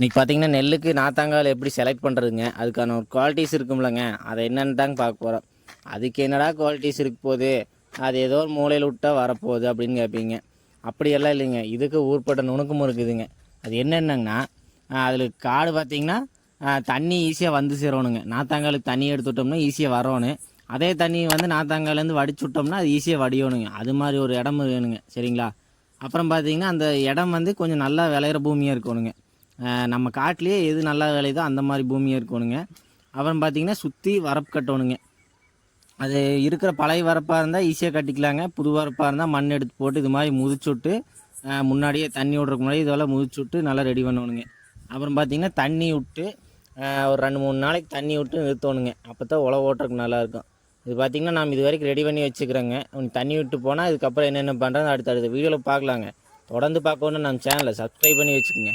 இன்றைக்கி பார்த்தீங்கன்னா நெல்லுக்கு நாத்தாங்கால் எப்படி செலக்ட் பண்ணுறதுங்க, அதுக்கான ஒரு குவாலிட்டிஸ் இருக்கும்லங்க. அதை என்னென்னு தாங்க பார்க்க போகிறோம். அதுக்கு என்னடா குவாலிட்டிஸ் இருக்க போகுது, அது ஏதோ ஒரு மூலையில் விட்டால் வரப்போகுது அப்படின்னு கேட்பீங்க. அப்படியெல்லாம் இல்லைங்க. இதுக்கு ஊர்பட்ட நுணுக்கமும் இருக்குதுங்க. அது என்னென்னங்கன்னா, அதில் காடு பார்த்திங்கன்னா தண்ணி ஈஸியாக வந்து சேரணுங்க. நாத்தாங்காலுக்கு தண்ணி எடுத்து விட்டோம்னா ஈஸியாக வரணும். அதே தண்ணி வந்து நாத்தாங்காலேருந்து வடிச்சு விட்டோம்னா அது ஈஸியாக வடியணுங்க. அது மாதிரி ஒரு இடம் வேணுங்க. சரிங்களா? அப்புறம் பார்த்திங்கன்னா அந்த இடம் வந்து கொஞ்சம் நல்லா விளையிற பூமியாக இருக்கணுங்க. நம்ம காட்டிலேயே எது நல்லா விளையுதோ அந்த மாதிரி பூமியாக இருக்கணுங்க. அப்புறம் பார்த்திங்கன்னா சுற்றி வரப்பு கட்டணுங்க. அது இருக்கிற பழைய வரப்பாக இருந்தால் ஈஸியாக கட்டிக்கலாங்க. புது வரப்பாக இருந்தால் மண் எடுத்து போட்டு இது மாதிரி முதிச்சு விட்டு முன்னாடியே தண்ணி விட்றதுக்கு முன்னாடி இதெல்லாம் முதிச்சு விட்டு நல்லா ரெடி பண்ணணுங்க. அப்புறம் பார்த்திங்கன்னா தண்ணி விட்டு ஒரு 2-3 நாளைக்கு தண்ணி விட்டு நிறுத்தணுங்க. அப்போ தான் உழவு ஓட்டுறதுக்கு நல்லாயிருக்கும். இது பார்த்திங்கன்னா நாம் இது வரைக்கும் ரெடி பண்ணி வச்சுக்கிறோங்க. தண்ணி விட்டு போனால் இதுக்கப்புறம் என்னென்ன பண்ணுறது அடுத்த வீடியோவில் பார்க்கலாங்க. தொடர்ந்து பார்க்கணுன்னு நம்ம சேனலை சப்ஸ்கிரைப் பண்ணி வச்சுக்கோங்க.